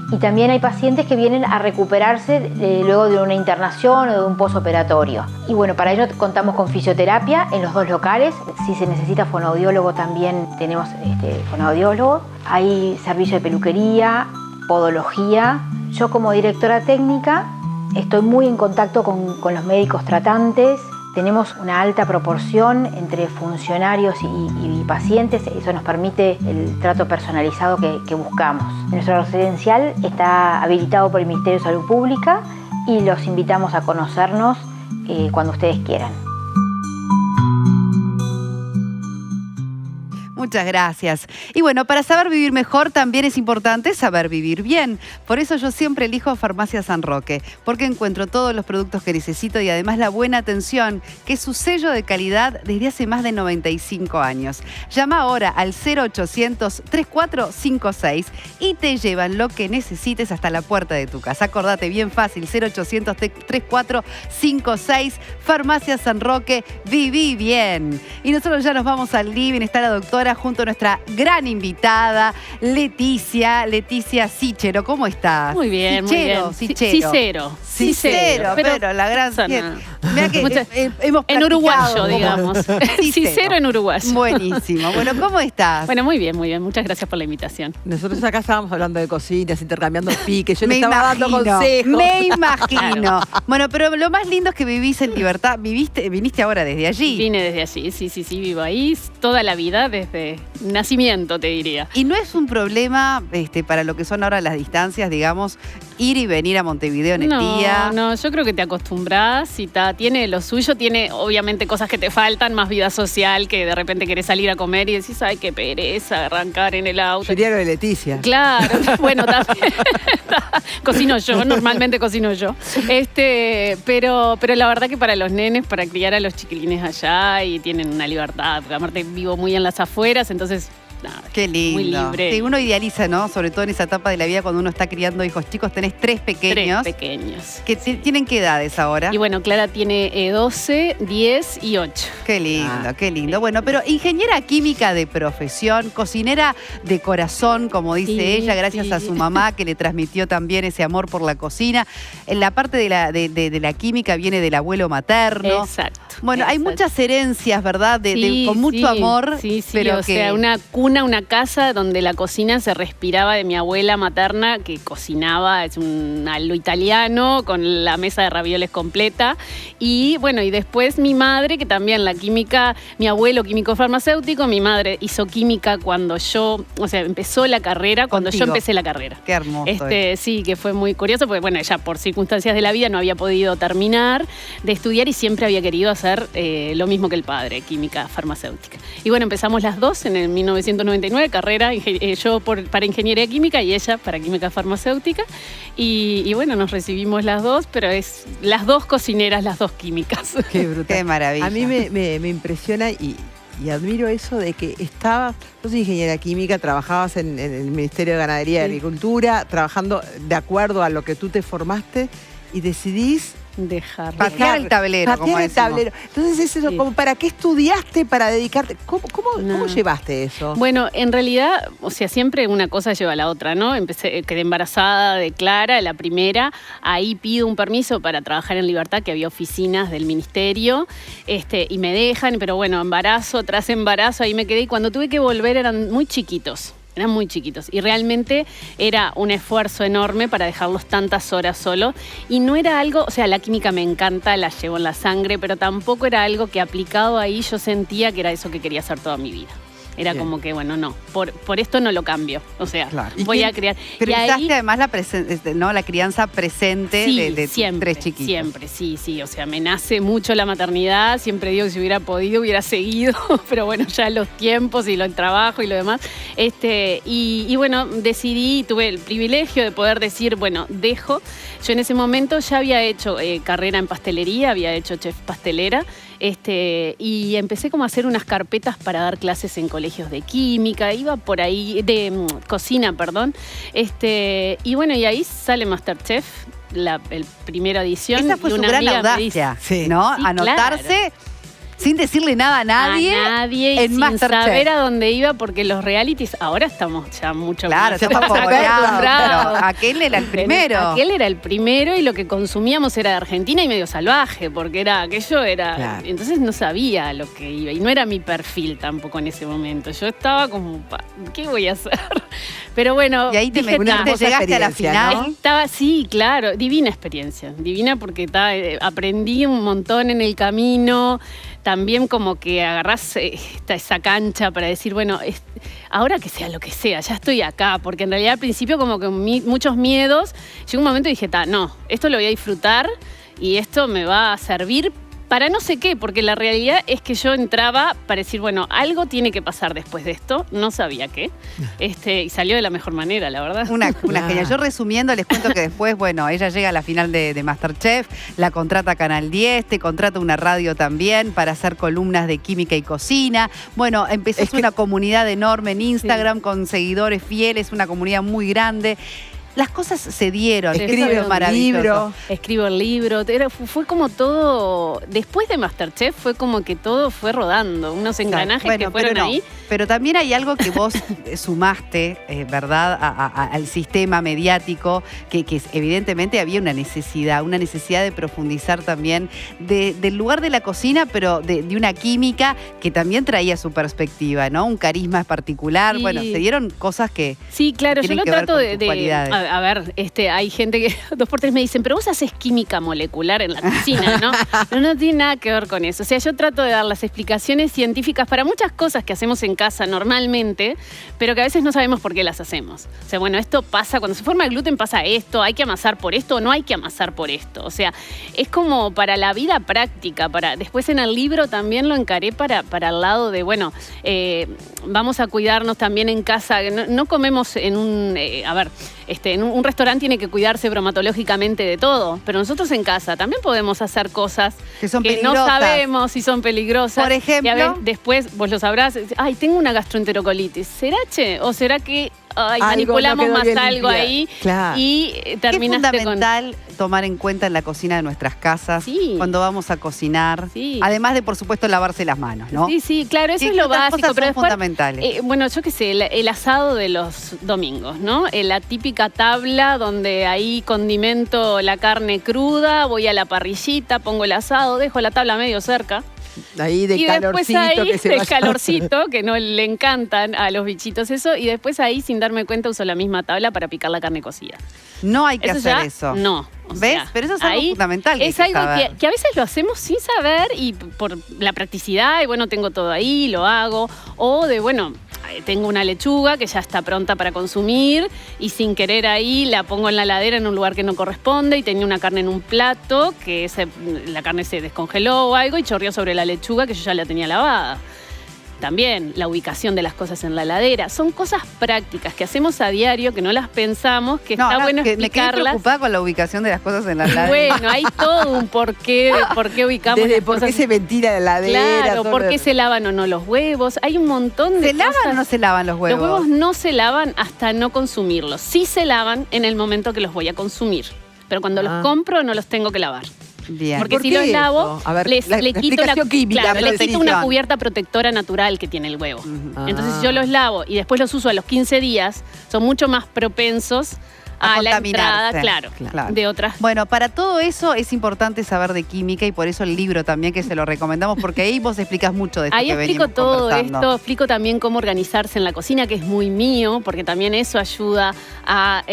Speaker 7: Y también hay pacientes que vienen a recuperarse luego de una internación o de un posoperatorio. Y bueno, para ello contamos con fisioterapia en los 2 locales. Si se necesita fonoaudiólogo, también tenemos fonoaudiólogo. Hay servicio de peluquería, podología. Yo como directora técnica estoy muy en contacto con los médicos tratantes. Tenemos una alta proporción entre funcionarios y pacientes. Eso nos permite el trato personalizado que buscamos. Nuestro residencial está habilitado por el Ministerio de Salud Pública y los invitamos a conocernos cuando ustedes quieran.
Speaker 1: Muchas gracias. Y bueno, para saber vivir mejor también es importante saber vivir bien. Por eso yo siempre elijo Farmacia San Roque, porque encuentro todos los productos que necesito y además la buena atención, que es su sello de calidad desde hace más de 95 años. Llama ahora al 0800-3456 y te llevan lo que necesites hasta la puerta de tu casa. Acordate, bien fácil, 0800-3456, Farmacia San Roque, viví bien. Y nosotros ya nos vamos al living, está la doctora junto a nuestra gran invitada, Leticia Sichero. ¿Cómo estás?
Speaker 8: Muy bien,
Speaker 1: Sichero,
Speaker 8: muy bien.
Speaker 1: Sichero.
Speaker 8: Cicero,
Speaker 1: pero la gran... Mirá que hemos
Speaker 8: en uruguayo,
Speaker 1: como...
Speaker 8: digamos. Cicero en uruguayo.
Speaker 1: Buenísimo. Bueno, ¿cómo estás?
Speaker 8: Bueno, muy bien, muy bien. Muchas gracias por la invitación.
Speaker 3: Nosotros acá estábamos hablando de cocinas, intercambiando piques. Yo le estaba dando consejos.
Speaker 1: Me imagino. Bueno, pero lo más lindo es que vivís en libertad. Viniste ahora desde allí.
Speaker 8: Vine desde allí, sí, vivo ahí toda la vida, desde nacimiento, te diría.
Speaker 1: Y no es un problema para lo que son ahora las distancias, digamos, ir y venir a Montevideo en el día.
Speaker 8: No, yo creo que te acostumbras y tiene lo suyo, tiene obviamente cosas que te faltan, más vida social, que de repente querés salir a comer y decís, ay, qué pereza arrancar en el auto.
Speaker 3: Sería lo de Leticia.
Speaker 8: Claro, bueno, también cocino yo, normalmente cocino yo. Pero la verdad que para los nenes, para criar a los chiquilines allá, y tienen una libertad, porque aparte vivo muy en las afueras, entonces... Nada,
Speaker 1: qué lindo.
Speaker 8: Muy libre.
Speaker 1: Sí, uno idealiza, ¿no? Sobre todo en esa etapa de la vida cuando uno está criando hijos chicos. Tenés 3 pequeños.
Speaker 8: 3 pequeños.
Speaker 1: ¿Tienen qué edades ahora?
Speaker 8: Y bueno, Clara tiene 12, 10 y 8.
Speaker 1: Qué lindo, qué lindo. Bueno, pero ingeniera química de profesión, cocinera de corazón, como dice ella, gracias a su mamá que le transmitió también ese amor por la cocina. En la parte de la química viene del abuelo materno.
Speaker 8: Exacto.
Speaker 1: Bueno, hay muchas herencias, ¿verdad? Con mucho amor.
Speaker 8: Sí, pero sea, una casa donde la cocina se respiraba de mi abuela materna, que cocinaba, es lo italiano, con la mesa de ravioles completa. Y bueno, y después mi madre, que también la química, mi abuelo químico farmacéutico, mi madre hizo química cuando empezó la carrera, cuando yo empecé la carrera.
Speaker 1: Qué hermoso.
Speaker 8: Sí, que fue muy curioso, porque bueno, ella por circunstancias de la vida no había podido terminar de estudiar y siempre había querido hacer lo mismo que el padre, química farmacéutica. Y bueno, empezamos las dos en el 1999, carrera, yo para ingeniería química y ella para química farmacéutica. Y bueno, nos recibimos las dos, pero es las dos cocineras, las dos químicas.
Speaker 3: Qué brutal.
Speaker 1: Qué maravilla.
Speaker 3: A mí me impresiona y admiro eso de que yo soy ingeniera química, trabajabas en el Ministerio de Ganadería y Agricultura, trabajando de acuerdo a lo que tú te formaste y decidís
Speaker 1: patear el tablero, como
Speaker 3: el tablero. Entonces es eso, como ¿para qué estudiaste para dedicarte? ¿Cómo llevaste eso?
Speaker 8: Bueno, en realidad, siempre una cosa lleva a la otra, ¿no? Quedé embarazada de Clara, la primera. Ahí pido un permiso para trabajar en Libertad, que había oficinas del ministerio, y me dejan, pero bueno, embarazo tras embarazo, ahí me quedé. Y cuando tuve que volver eran muy chiquitos. Eran muy chiquitos y realmente era un esfuerzo enorme para dejarlos tantas horas solos. Y no era algo, la química me encanta, la llevo en la sangre, pero tampoco era algo que aplicado ahí yo sentía que era eso que quería hacer toda mi vida. Era bien. Como que, bueno, no, por esto no lo cambio. Claro. Voy a crear.
Speaker 1: Pensaste además la crianza presente de
Speaker 8: siempre,
Speaker 1: 3 chiquitos. Siempre,
Speaker 8: sí. Me nace mucho la maternidad. Siempre digo que si hubiera podido, hubiera seguido. Pero bueno, ya los tiempos y el trabajo y lo demás. Y bueno, decidí, tuve el privilegio de poder decir, bueno, dejo. Yo en ese momento ya había hecho carrera en pastelería, había hecho chef pastelera. Y empecé como a hacer unas carpetas para dar clases en colegios de química, iba por ahí, de cocina, perdón. Y bueno, y ahí sale Masterchef, el primera edición.
Speaker 1: Esa fue su gran audacia, ¿no?
Speaker 8: Sí,
Speaker 1: anotarse.
Speaker 8: Claro.
Speaker 1: sin decirle nada a nadie.
Speaker 8: Y
Speaker 1: en
Speaker 8: sin
Speaker 1: MasterChef.
Speaker 8: saber a dónde iba, porque los realities ahora estamos ya mucho
Speaker 1: Claro,
Speaker 8: más
Speaker 1: estamos acostumbrados,
Speaker 8: acostumbrados.
Speaker 1: pero aquel era el primero.
Speaker 8: Aquel era el primero y lo que consumíamos era de Argentina y medio salvaje, porque aquello era...
Speaker 3: Claro.
Speaker 8: Entonces no sabía lo que iba y no era mi perfil tampoco en ese momento. Yo estaba como, ¿qué voy a hacer? Pero bueno,
Speaker 1: Y ahí te
Speaker 8: dije,
Speaker 1: metiste,
Speaker 3: hermosa
Speaker 1: llegaste a la
Speaker 3: experiencia,
Speaker 1: final.
Speaker 3: ¿no?
Speaker 8: estaba, sí, claro, divina experiencia, divina porque aprendí un montón en el camino, también como que agarrás esa cancha para decir, bueno, ahora que sea lo que sea, ya estoy acá, porque en realidad al principio como que muchos miedos, llegó un momento y dije, no, esto lo voy a disfrutar y esto me va a servir para no sé qué, porque la realidad es que yo entraba para decir, bueno, algo tiene que pasar después de esto, no sabía qué, y salió de la mejor manera, la verdad.
Speaker 1: Una genial. Yo resumiendo, les cuento que después, bueno, ella llega a la final de MasterChef, la contrata Canal 10, te contrata una radio también para hacer columnas de química y cocina. Bueno, empezaste una comunidad enorme en Instagram con seguidores fieles, una comunidad muy grande. Las cosas se dieron.
Speaker 3: Escribe un libro.
Speaker 8: Escribo el libro. Fue como todo. Después de MasterChef fue como que todo fue rodando. Unos engranajes que fueron ahí.
Speaker 1: Pero también hay algo que vos sumaste, ¿verdad?, al sistema mediático, que evidentemente había una necesidad de profundizar también del lugar de la cocina, pero de una química que tamén traía su perspectiva, ¿no? Un carisma particular.
Speaker 8: Sí.
Speaker 1: Bueno, se dieron cosas que.
Speaker 8: Sí, claro, yo
Speaker 1: tienen
Speaker 8: lo
Speaker 1: que ver
Speaker 8: trato
Speaker 1: con tus cualidades.
Speaker 8: A ver, hay gente que 2x3 me dicen, pero vos haces química molecular en la cocina, ¿no? No tiene nada que ver con eso. O sea, yo trato de dar las explicaciones científicas para muchas cosas que hacemos en casa normalmente, pero que a veces no sabemos por qué las hacemos. O sea, bueno, esto pasa, cuando se forma el gluten pasa esto, hay que amasar por esto o no hay que amasar por esto. O sea, es como para la vida práctica. Después en el libro también lo encaré para el lado de, bueno, vamos a cuidarnos también en casa. No comemos en en un restaurante tiene que cuidarse bromatológicamente de todo, pero nosotros en casa también podemos hacer cosas
Speaker 1: Que son
Speaker 8: no
Speaker 1: peligrosas.
Speaker 8: sabemos si son peligrosas.
Speaker 1: Por ejemplo.
Speaker 8: Y a ver, después vos lo sabrás, ay, tengo una gastroenterocolitis. ¿Será, ¿O será que manipulamos
Speaker 3: no quedó
Speaker 8: más
Speaker 3: bien
Speaker 8: algo
Speaker 3: limpia?
Speaker 8: ahí
Speaker 3: Claro.
Speaker 8: y
Speaker 1: Es
Speaker 8: terminaste
Speaker 1: fundamental tomar en cuenta en la cocina de nuestras casas,
Speaker 8: Sí.
Speaker 1: cuando vamos a cocinar,
Speaker 8: Sí.
Speaker 1: además de, por supuesto, lavarse las manos, ¿no?
Speaker 8: Sí, claro, eso
Speaker 1: ¿Qué
Speaker 8: es lo
Speaker 1: otras
Speaker 8: básico.
Speaker 1: cosas
Speaker 8: Pero
Speaker 1: son
Speaker 8: después,
Speaker 1: fundamentales?
Speaker 8: bueno, yo qué sé, el asado de los domingos, ¿no? La típica tabla donde ahí condimento la carne cruda, voy a la parrillita, pongo el asado, dejo la tabla medio cerca.
Speaker 3: Ahí de
Speaker 8: Y después
Speaker 3: calorcito
Speaker 8: ahí,
Speaker 3: que se
Speaker 8: del
Speaker 3: vaya.
Speaker 8: calorcito, que no le encantan a los bichitos eso, y después ahí, sin darme cuenta, uso la misma tabla para picar la carne cocida.
Speaker 1: No hay que hacer
Speaker 8: ya,
Speaker 1: eso.
Speaker 8: No. O
Speaker 1: ¿Ves?
Speaker 8: sea,
Speaker 1: Pero eso es algo
Speaker 8: ahí
Speaker 1: fundamental que
Speaker 8: Es
Speaker 1: hay que
Speaker 8: algo
Speaker 1: saber.
Speaker 8: que a veces lo hacemos sin saber y por la practicidad, y bueno, tengo todo ahí, lo hago. O de, bueno, tengo una lechuga que ya está pronta para consumir y sin querer ahí la pongo en la heladera en un lugar que no corresponde y tenía una carne en un plato que la carne se descongeló o algo y chorreó sobre la lechuga que yo ya la tenía lavada. También la ubicación de las cosas en la heladera. Son cosas prácticas que hacemos a diario, que no las pensamos, que está bueno
Speaker 1: que me quedé
Speaker 8: explicarlas.
Speaker 1: preocupada con la ubicación de las cosas en la heladera.
Speaker 8: Bueno, hay todo un porqué de por qué ubicamos
Speaker 3: Desde
Speaker 8: las
Speaker 3: por qué
Speaker 8: cosas.
Speaker 3: se ventila la heladera.
Speaker 8: Claro,
Speaker 3: todo
Speaker 8: por
Speaker 3: lo-
Speaker 8: qué se lavan o no los huevos. Hay un montón de
Speaker 1: ¿Se lavan
Speaker 8: cosas.
Speaker 1: o no se lavan los huevos?
Speaker 8: Los huevos no se lavan hasta no consumirlos. Sí se lavan en el momento que los voy a consumir. Pero cuando los compro no los tengo que lavar.
Speaker 1: Bien.
Speaker 8: Porque
Speaker 3: ¿Por
Speaker 8: si
Speaker 3: qué
Speaker 8: los lavo,
Speaker 3: eso? A ver,
Speaker 8: le
Speaker 3: la
Speaker 8: quito
Speaker 3: explicación química,
Speaker 8: claro, le quito
Speaker 1: protección.
Speaker 8: una cubierta protectora natural que tiene el huevo. Entonces, si yo los lavo y después los uso a los 15 días, son mucho más propensos a la entrada,
Speaker 1: contaminarse.
Speaker 8: claro, de otras.
Speaker 1: Bueno, para todo eso es importante saber de química y por eso el libro también que se lo recomendamos, porque ahí vos explicás mucho de esto
Speaker 8: Ahí
Speaker 1: que
Speaker 8: explico
Speaker 1: venimos
Speaker 8: todo
Speaker 1: conversando.
Speaker 8: esto, explico también cómo organizarse en la cocina, que es muy mío, porque también eso ayuda a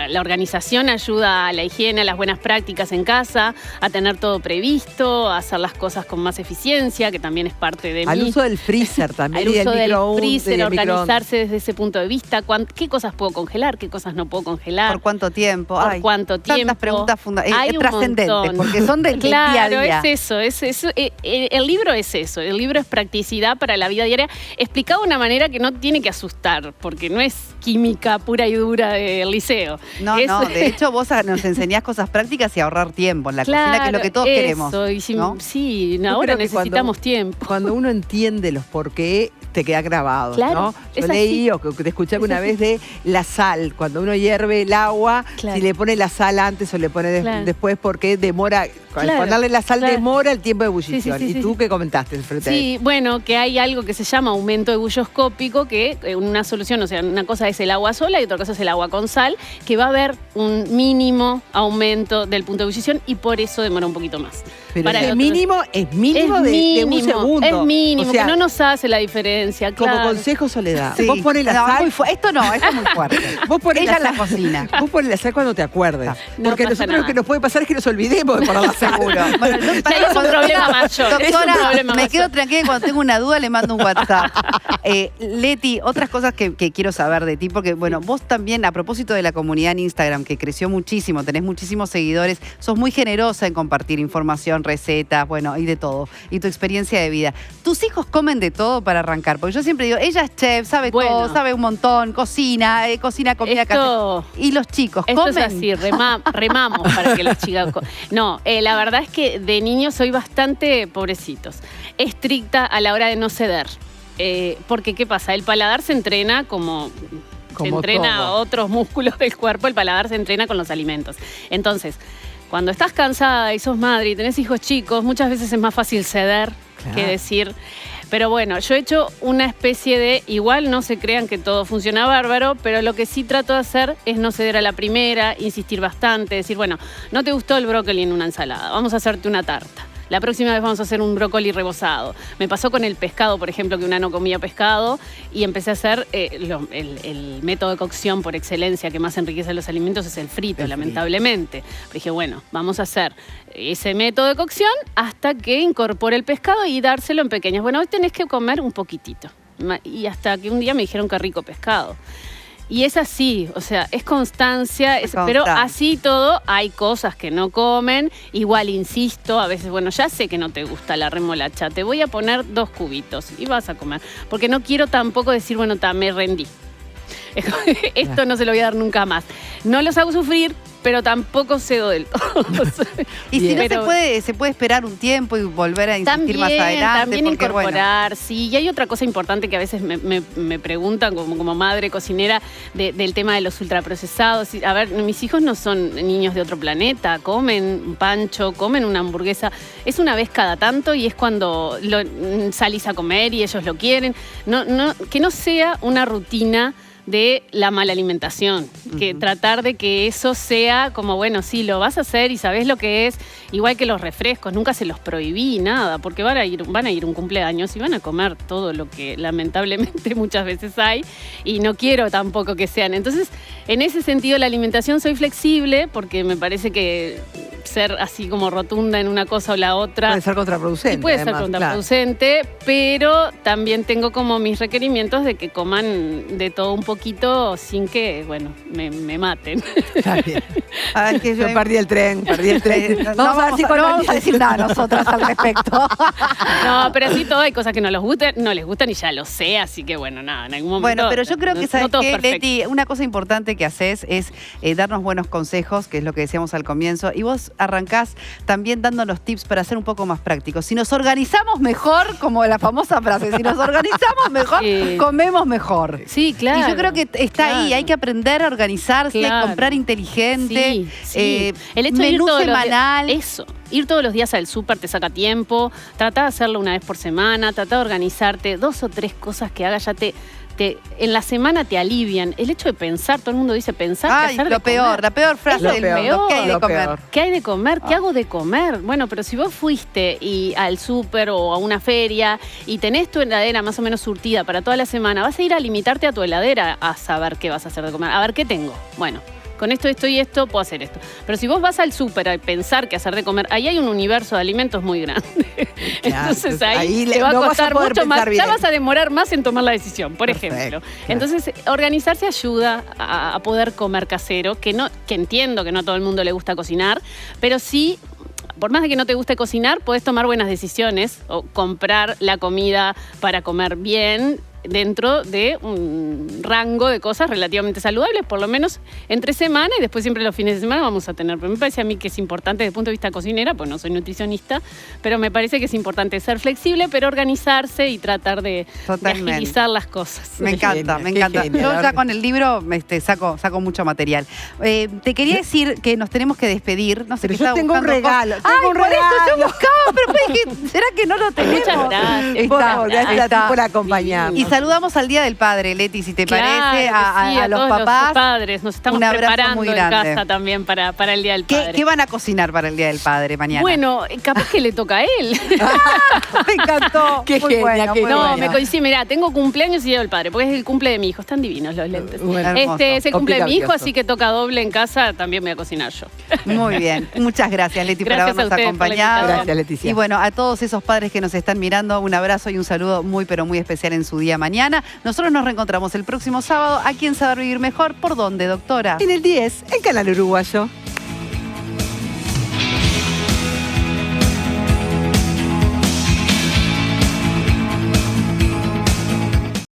Speaker 8: la organización, ayuda a la higiene, a las buenas prácticas en casa, a tener todo previsto, a hacer las cosas con más eficiencia, que también es parte de
Speaker 3: Al
Speaker 8: mí.
Speaker 3: uso del freezer también.
Speaker 8: Al
Speaker 3: y
Speaker 8: uso del
Speaker 3: microondas,
Speaker 8: freezer,
Speaker 3: y del microondas.
Speaker 8: organizarse desde ese punto de vista, qué cosas puedo congelar, qué cosas no puedo congelar.
Speaker 1: ¿Por cuánto tiempo?
Speaker 8: ¿Por
Speaker 1: Ay,
Speaker 8: cuánto tiempo?
Speaker 1: Tantas preguntas
Speaker 8: Hay un
Speaker 1: trascendentes,
Speaker 8: montón.
Speaker 1: porque son del
Speaker 8: Claro,
Speaker 1: día a día.
Speaker 8: es eso. El libro es eso. El libro es practicidad para la vida diaria, explicado de una manera que no tiene que asustar, porque no es química pura y dura del liceo.
Speaker 1: No, de hecho vos nos enseñás cosas prácticas y ahorrar tiempo en la cocina, que es lo que todos queremos.
Speaker 8: Y
Speaker 1: ¿no?
Speaker 8: Sí,
Speaker 3: Yo
Speaker 8: ahora
Speaker 3: creo que
Speaker 8: necesitamos tiempo.
Speaker 3: Cuando uno entiende los por qué, te queda grabado,
Speaker 4: Claro,
Speaker 3: ¿no?
Speaker 4: es
Speaker 3: Yo leí
Speaker 4: así.
Speaker 3: o que te escuché alguna vez de la sal. Cuando uno hierve el agua,
Speaker 4: Claro.
Speaker 3: si le pone la sal antes o le pone
Speaker 4: Claro.
Speaker 3: después, porque demora, al
Speaker 4: Claro,
Speaker 3: ponerle la sal
Speaker 4: claro.
Speaker 3: demora el tiempo de ebullición.
Speaker 4: Sí, sí, sí,
Speaker 3: ¿Y
Speaker 4: sí,
Speaker 3: tú
Speaker 4: sí.
Speaker 3: qué comentaste frente a eso?
Speaker 8: Sí, bueno, que hay algo que se llama aumento ebulloscópico, que una solución, o sea, una cosa es el agua sola y otra cosa es el agua con sal, que va a haber un mínimo aumento del punto de ebullición y por eso demora un poquito más.
Speaker 3: Pero
Speaker 8: Para
Speaker 3: ese
Speaker 8: el otro-
Speaker 3: mínimo es mínimo,
Speaker 8: es
Speaker 3: de
Speaker 8: mínimo,
Speaker 3: un segundo.
Speaker 8: es mínimo,
Speaker 3: O sea,
Speaker 8: que no nos hace la diferencia,
Speaker 3: como
Speaker 8: claro.
Speaker 3: consejo, Soledad,
Speaker 1: Sí.
Speaker 3: vos pones la
Speaker 1: No,
Speaker 3: sal...
Speaker 1: esto no, esto es muy fuerte.
Speaker 3: Vos pones
Speaker 1: Ella en la
Speaker 3: sal-
Speaker 1: cocina.
Speaker 3: Vos pones la sal cuando te acuerdes.
Speaker 8: No
Speaker 3: Porque a
Speaker 8: pasa
Speaker 3: nosotros lo
Speaker 8: nada.
Speaker 3: que nos puede pasar es que nos olvidemos de poner la sal.
Speaker 1: Seguro. Bueno, yo-
Speaker 8: Ya es un problema mayor, es un
Speaker 1: Doctora,
Speaker 8: problema
Speaker 1: me
Speaker 8: mayor.
Speaker 1: quedo tranquila y cuando tengo una duda le mando un WhatsApp. Leti, otras cosas que quiero saber de ti, porque bueno, vos también, a propósito de la comunidad en Instagram, que creció muchísimo, tenés muchísimos seguidores, sos muy generosa en compartir información, recetas, bueno, y de todo, y tu experiencia de vida. ¿Tus hijos comen de todo para arrancar? Porque yo siempre digo, ella es chef, sabe
Speaker 8: Bueno.
Speaker 1: todo, sabe un montón, cocina, cocina comida
Speaker 8: Esto-
Speaker 1: casera. ¿Y los chicos
Speaker 8: Esto
Speaker 1: comen?
Speaker 8: es así, remamos para que los chicos... No, la verdad es que de niño soy bastante, pobrecitos, estricta a la hora de no ceder. Porque, ¿qué pasa? El paladar se entrena como se entrena
Speaker 3: todo.
Speaker 8: otros músculos del cuerpo, el paladar se entrena con los alimentos. Entonces, cuando estás cansada y sos madre y tenés hijos chicos, muchas veces es más fácil ceder que decir... Pero bueno, yo he hecho una especie de, igual no se crean que todo funciona bárbaro, pero lo que sí trato de hacer es no ceder a la primera, insistir bastante, decir, bueno, no te gustó el brócoli en una ensalada, vamos a hacerte una tarta. La próxima vez vamos a hacer un brócoli rebozado. Me pasó con el pescado, por ejemplo, que una no comía pescado y empecé a hacer el método de cocción por excelencia que más enriquece los alimentos es el frito, lamentablemente. Pero dije, bueno, vamos a hacer ese método de cocción hasta que incorpore el pescado y dárselo en pequeñas. Bueno, hoy tenés que comer un poquitito. Y hasta que un día me dijeron que rico pescado. Y es así, o sea, es constancia, pero así todo hay cosas que no comen. Igual, insisto, a veces, bueno, ya sé que no te gusta la remolacha, te voy a poner 2 cubitos y vas a comer. Porque no quiero tampoco decir, bueno, me rendí. Esto no se lo voy a dar nunca más. No los hago sufrir, pero tampoco cedo del todo.
Speaker 1: Y si no
Speaker 8: Pero-
Speaker 1: se puede esperar un tiempo y volver a insistir más adelante.
Speaker 8: También
Speaker 1: porque,
Speaker 8: incorporar, sí. Y hay otra cosa importante que a veces me preguntan como madre cocinera del tema de los ultraprocesados. A ver, mis hijos no son niños de otro planeta, comen un pancho, comen una hamburguesa. Es una vez cada tanto y es cuando salís a comer y ellos lo quieren. Que no sea una rutina de la mala alimentación, que tratar de que eso sea como, bueno, sí, lo vas a hacer y sabés lo que es, igual que los refrescos, nunca se los prohibí, nada, porque van a ir un cumpleaños y van a comer todo lo que lamentablemente muchas veces hay y no quiero tampoco que sean. Entonces, en ese sentido, la alimentación soy flexible porque me parece que ser así como rotunda en una cosa o la otra...
Speaker 3: Puede ser contraproducente.
Speaker 8: Sí, puede ser
Speaker 3: además,
Speaker 8: contraproducente, pero también tengo como mis requerimientos de que coman de todo un poquito sin que, bueno, me maten.
Speaker 3: Claro. Está bien.
Speaker 1: Ah, es que
Speaker 3: Yo perdí el tren.
Speaker 1: No vamos a decir nada nosotras al respecto.
Speaker 8: No, pero así todo hay cosas que no les gustan y ya lo sé, así que bueno, nada, en algún momento...
Speaker 1: Bueno, pero yo creo que,
Speaker 8: no
Speaker 1: ¿sabes
Speaker 8: todo es
Speaker 1: qué,
Speaker 8: perfecto.
Speaker 1: Leti? Una cosa importante que haces es darnos buenos consejos, que es lo que decíamos al comienzo, y vos arrancás también dándonos tips para ser un poco más prácticos. Si nos organizamos mejor, como la famosa frase, si nos organizamos mejor,
Speaker 8: Sí.
Speaker 1: comemos mejor.
Speaker 8: Sí, claro.
Speaker 1: Y yo creo que está ahí,
Speaker 8: claro.
Speaker 1: hay que aprender a organizarse,
Speaker 8: Claro.
Speaker 1: comprar inteligente,
Speaker 8: Sí, sí. El hecho de ir
Speaker 1: menú
Speaker 8: todos los
Speaker 1: semanal.
Speaker 8: días, eso, ir todos los días al súper te saca tiempo, trata de hacerlo una vez por semana, trata de organizarte, 2 o 3 cosas que hagas ya en la semana te alivian. El hecho de pensar, todo el mundo dice pensar,
Speaker 1: Ay,
Speaker 8: que hacer
Speaker 1: lo
Speaker 8: de comer.
Speaker 1: peor, la peor frase
Speaker 8: Es
Speaker 1: del
Speaker 8: lo
Speaker 1: mundo. ¿Qué hay de
Speaker 3: lo
Speaker 1: comer?
Speaker 3: peor.
Speaker 8: ¿Qué hay de comer? ¿Qué hago de comer? Bueno, pero si vos fuiste al súper o a una feria y tenés tu heladera más o menos surtida para toda la semana, vas a ir a limitarte a tu heladera a saber qué vas a hacer de comer. A ver, ¿qué tengo? Bueno, con esto y esto puedo hacer esto. Pero si vos vas al súper a pensar qué hacer de comer, ahí hay un universo de alimentos muy grande. Entonces ahí te va a
Speaker 3: no vas a
Speaker 8: costar
Speaker 3: poder
Speaker 8: mucho más.
Speaker 3: pensar
Speaker 8: Ya
Speaker 3: bien.
Speaker 8: vas a demorar más en tomar la decisión, por
Speaker 3: Perfecto,
Speaker 8: ejemplo.
Speaker 3: claro.
Speaker 8: Entonces, organizarse ayuda a poder comer casero, que entiendo que no a todo el mundo le gusta cocinar, pero sí, por más de que no te guste cocinar, podés tomar buenas decisiones o comprar la comida para comer bien dentro de un rango de cosas relativamente saludables, por lo menos entre semana, y después siempre los fines de semana vamos a tener. Pero me parece a mí que es importante desde el punto de vista cocinera, pues no soy nutricionista, pero me parece que es importante ser flexible, pero organizarse y tratar de agilizar las cosas.
Speaker 1: Me encanta, me encanta. Yo ya con el libro saco mucho material. Te quería decir que nos tenemos que despedir. No sé,
Speaker 3: pero
Speaker 1: que
Speaker 3: yo tengo un regalo.
Speaker 1: Por eso yo buscaba, pero dije, ¿será que no lo tenemos?
Speaker 8: Muchas gracias.
Speaker 3: Gracias por acompañarnos.
Speaker 1: Y saludamos al Día del Padre, Leti, si te parece, a los
Speaker 8: todos
Speaker 1: papás.
Speaker 8: Los padres, nos estamos
Speaker 1: un abrazo
Speaker 8: preparando
Speaker 1: muy
Speaker 8: en
Speaker 1: grande.
Speaker 8: casa también para el Día del Padre.
Speaker 1: ¿Qué van a cocinar para el Día del Padre mañana?
Speaker 8: Bueno, capaz que le toca a él.
Speaker 1: Me encantó.
Speaker 3: Qué
Speaker 1: Muy
Speaker 3: genia,
Speaker 1: bueno,
Speaker 3: qué
Speaker 1: muy
Speaker 8: No,
Speaker 1: bueno.
Speaker 8: me coincide, mirá, tengo cumpleaños y Día del Padre, porque es el cumple de mi hijo. Están divinos los lentes.
Speaker 1: Hermoso.
Speaker 8: Es el cumple de mi hijo,
Speaker 3: Opticabioso.
Speaker 8: así que toca doble en casa, también voy a cocinar yo.
Speaker 1: Muy bien. Muchas gracias, Leti,
Speaker 8: Gracias
Speaker 1: por habernos
Speaker 8: a ustedes por la
Speaker 1: acompañado.
Speaker 8: invitación.
Speaker 3: Gracias, Leticia.
Speaker 1: Y bueno, a todos esos padres que nos están mirando, un abrazo y un saludo muy, pero muy especial en su día mañana. Nosotros nos reencontramos el próximo sábado aquí en Saber Vivir Mejor. ¿Por dónde, doctora?
Speaker 3: En el 10, el canal uruguayo.